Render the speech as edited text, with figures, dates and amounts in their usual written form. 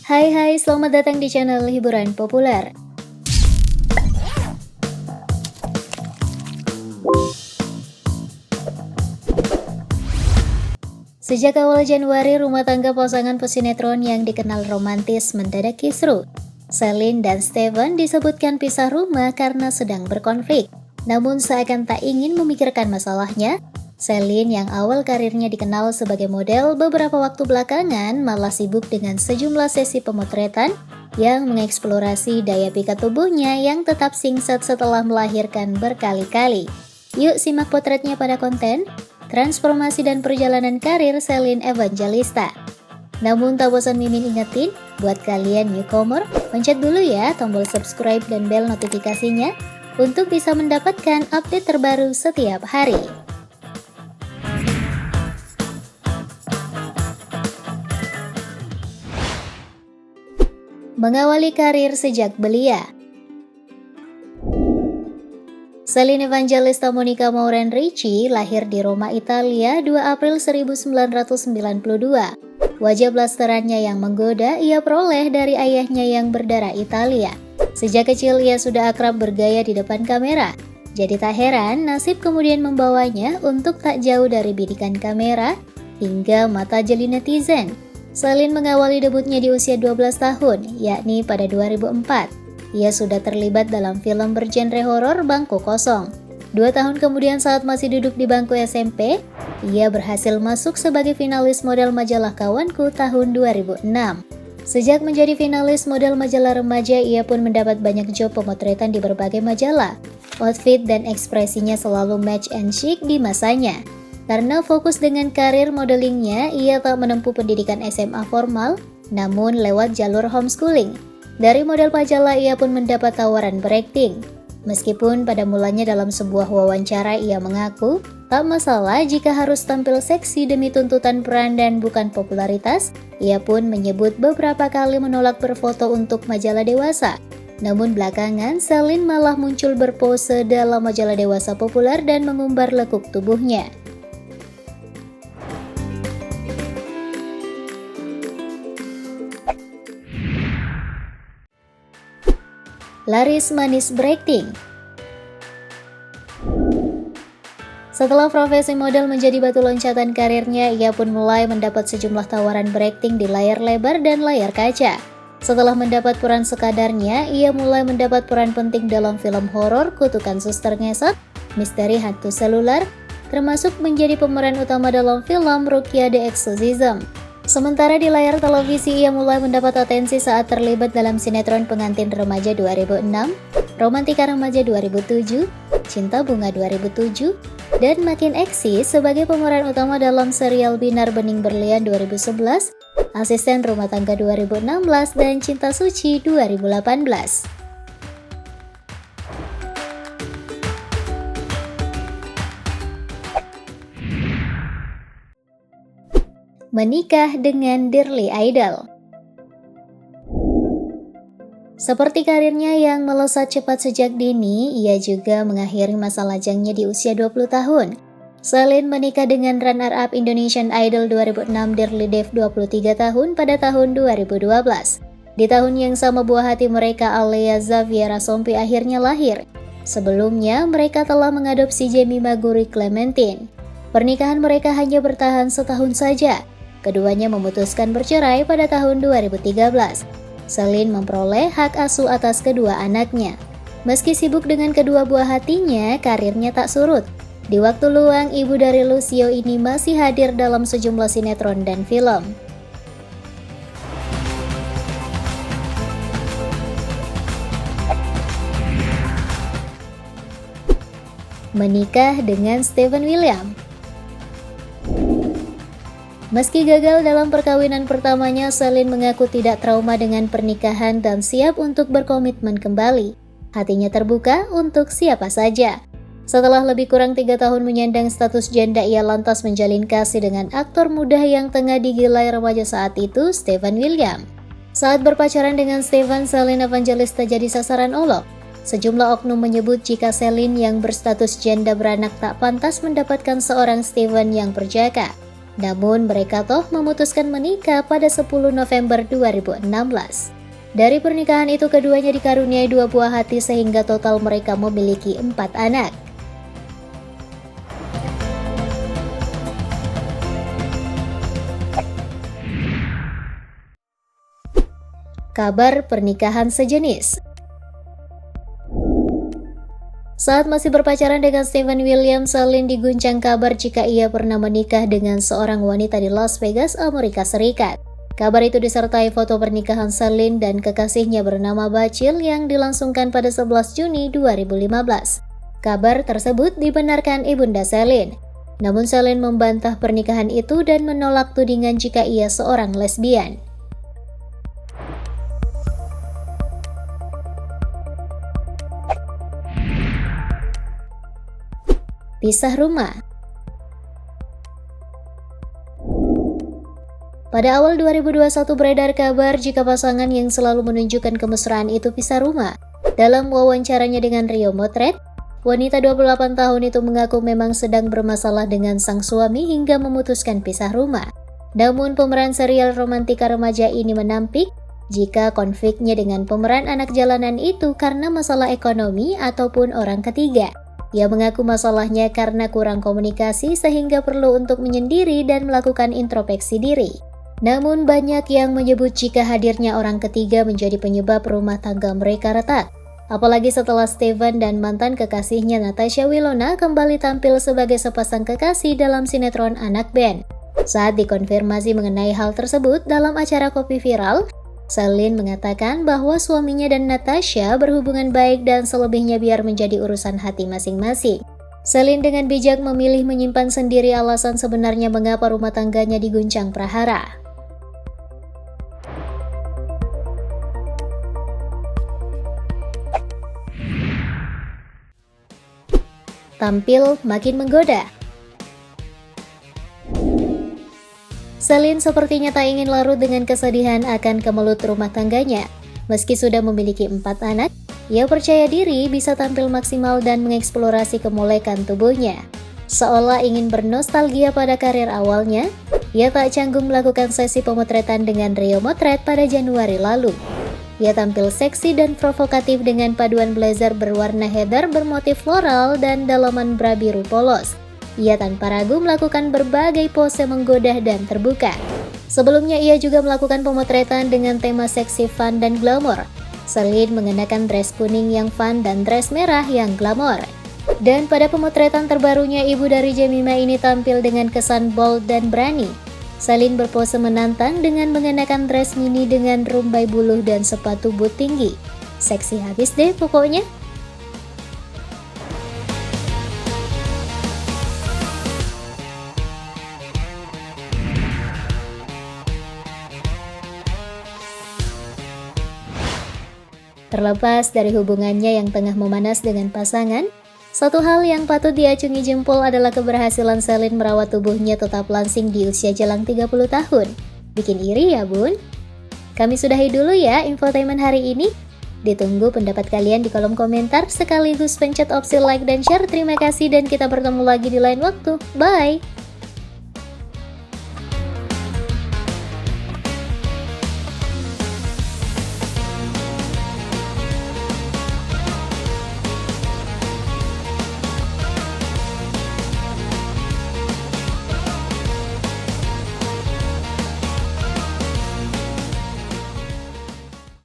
Hai, selamat datang di channel hiburan populer. Sejak awal Januari, rumah tangga pasangan pesinetron yang dikenal romantis mendadak kisruh. Celine dan Steven disebutkan pisah rumah karena sedang berkonflik. Namun seakan tak ingin memikirkan masalahnya, Celine yang awal karirnya dikenal sebagai model beberapa waktu belakangan malah sibuk dengan sejumlah sesi pemotretan yang mengeksplorasi daya pikat tubuhnya yang tetap singset setelah melahirkan berkali-kali. Yuk simak potretnya pada konten Transformasi dan Perjalanan Karir Celine Evangelista. Namun tak bosan Mimin ingetin, buat kalian newcomer, pencet dulu ya tombol subscribe dan bel notifikasinya untuk bisa mendapatkan update terbaru setiap hari. Mengawali karir sejak belia. Celine Evangelista Monica Maureen Ricci lahir di Roma, Italia 2 April 1992. Wajah blasterannya yang menggoda ia peroleh dari ayahnya yang berdarah Italia. Sejak kecil ia sudah akrab bergaya di depan kamera. Jadi tak heran nasib kemudian membawanya untuk tak jauh dari bidikan kamera hingga mata jeli netizen. Celine mengawali debutnya di usia 12 tahun, yakni pada 2004. Ia sudah terlibat dalam film bergenre horor Bangku Kosong. 2 tahun kemudian saat masih duduk di bangku SMP, ia berhasil masuk sebagai finalis model majalah Kawanku tahun 2006. Sejak menjadi finalis model majalah remaja, ia pun mendapat banyak job pemotretan di berbagai majalah. Outfit dan ekspresinya selalu match and chic di masanya. Karena fokus dengan karir modelingnya, ia tak menempuh pendidikan SMA formal, namun lewat jalur homeschooling. Dari model majalah ia pun mendapat tawaran berakting. Meskipun pada mulanya dalam sebuah wawancara ia mengaku, tak masalah jika harus tampil seksi demi tuntutan peran dan bukan popularitas, ia pun menyebut beberapa kali menolak berfoto untuk majalah dewasa. Namun belakangan, Celine malah muncul berpose dalam majalah dewasa populer dan mengumbar lekuk tubuhnya. Laris manis berakting. Setelah profesi model menjadi batu loncatan karirnya, ia pun mulai mendapat sejumlah tawaran berakting di layar lebar dan layar kaca. Setelah mendapat peran sekadarnya, ia mulai mendapat peran penting dalam film horor Kutukan Suster Ngesot, Misteri Hantu Selular, termasuk menjadi pemeran utama dalam film Rukia The Exorcism. Sementara di layar televisi ia mulai mendapat atensi saat terlibat dalam sinetron pengantin remaja 2006, Romantika Remaja 2007, Cinta Bunga 2007, dan makin eksis sebagai pemeran utama dalam serial Binar Bening Berlian 2011, Asisten Rumah Tangga 2016, dan Cinta Suci 2018. Menikah dengan Dearly Idol. Seperti karirnya yang melesat cepat sejak dini, ia juga mengakhiri masa lajangnya di usia 20 tahun. Celine menikah dengan runner-up Indonesian Idol 2006 Dearly Dev 23 tahun pada tahun 2012. Di tahun yang sama buah hati mereka Alea Xaviera Sompi akhirnya lahir. Sebelumnya mereka telah mengadopsi Jemima Guri Clementine. Pernikahan mereka hanya bertahan setahun saja. Keduanya memutuskan bercerai pada tahun 2013. Celine memperoleh hak asuh atas kedua anaknya. Meski sibuk dengan kedua buah hatinya, karirnya tak surut. Di waktu luang, ibu dari Lucio ini masih hadir dalam sejumlah sinetron dan film. Menikah dengan Steven William. Meski gagal dalam perkawinan pertamanya, Celine mengaku tidak trauma dengan pernikahan dan siap untuk berkomitmen kembali. Hatinya terbuka untuk siapa saja. Setelah lebih kurang 3 tahun menyandang status janda, ia lantas menjalin kasih dengan aktor muda yang tengah digilai remaja saat itu, Steven William. Saat berpacaran dengan Steven, Celine Evangelista jadi sasaran olok. Sejumlah oknum menyebut jika Celine yang berstatus janda beranak tak pantas mendapatkan seorang Steven yang perjaka. Namun mereka toh memutuskan menikah pada 10 November 2016. Dari pernikahan itu keduanya dikaruniai 2 buah hati sehingga total mereka memiliki 4 anak. Kabar pernikahan sejenis. Saat masih berpacaran dengan Steven William, Celine diguncang kabar jika ia pernah menikah dengan seorang wanita di Las Vegas, Amerika Serikat. Kabar itu disertai foto pernikahan Celine dan kekasihnya bernama Bachil yang dilangsungkan pada 11 Juni 2015. Kabar tersebut dibenarkan ibunda Celine. Namun Celine membantah pernikahan itu dan menolak tudingan jika ia seorang lesbian. Pisah rumah. Pada awal 2021 beredar kabar jika pasangan yang selalu menunjukkan kemesraan itu pisah rumah. Dalam wawancaranya dengan Rio Motret, wanita 28 tahun itu mengaku memang sedang bermasalah dengan sang suami hingga memutuskan pisah rumah. Namun pemeran serial romantika remaja ini menampik jika konfliknya dengan pemeran anak jalanan itu karena masalah ekonomi ataupun orang ketiga. Ia mengaku masalahnya karena kurang komunikasi sehingga perlu untuk menyendiri dan melakukan introspeksi diri. Namun banyak yang menyebut jika hadirnya orang ketiga menjadi penyebab rumah tangga mereka retak. Apalagi setelah Steven dan mantan kekasihnya Natasha Wilona kembali tampil sebagai sepasang kekasih dalam sinetron Anak Band. Saat dikonfirmasi mengenai hal tersebut dalam acara Kopi Viral, Celine mengatakan bahwa suaminya dan Natasha berhubungan baik dan selebihnya biar menjadi urusan hati masing-masing. Celine dengan bijak memilih menyimpan sendiri alasan sebenarnya mengapa rumah tangganya diguncang prahara. Tampil makin menggoda. Celine sepertinya tak ingin larut dengan kesedihan akan kemelut rumah tangganya. Meski sudah memiliki 4 anak, ia percaya diri bisa tampil maksimal dan mengeksplorasi kemolekan tubuhnya. Seolah ingin bernostalgia pada karir awalnya, ia tak canggung melakukan sesi pemotretan dengan Rio Motret pada Januari lalu. Ia tampil seksi dan provokatif dengan paduan blazer berwarna heather bermotif floral dan dalaman bra biru polos. Ia tanpa ragu melakukan berbagai pose menggoda dan terbuka. Sebelumnya ia juga melakukan pemotretan dengan tema seksi, fun, dan glamour. Celine mengenakan dress kuning yang fun dan dress merah yang glamour. Dan pada pemotretan terbarunya, ibu dari Jemima ini tampil dengan kesan bold dan berani. Celine berpose menantang dengan mengenakan dress mini dengan rumbai buluh dan sepatu boot tinggi. Seksi habis deh pokoknya. Terlepas dari hubungannya yang tengah memanas dengan pasangan, satu hal yang patut diacungi jempol adalah keberhasilan Celine merawat tubuhnya tetap langsing di usia jelang 30 tahun. Bikin iri ya bun? Kami sudahi dulu ya infotainment hari ini. Ditunggu pendapat kalian di kolom komentar sekaligus pencet opsi like dan share. Terima kasih dan kita bertemu lagi di lain waktu. Bye!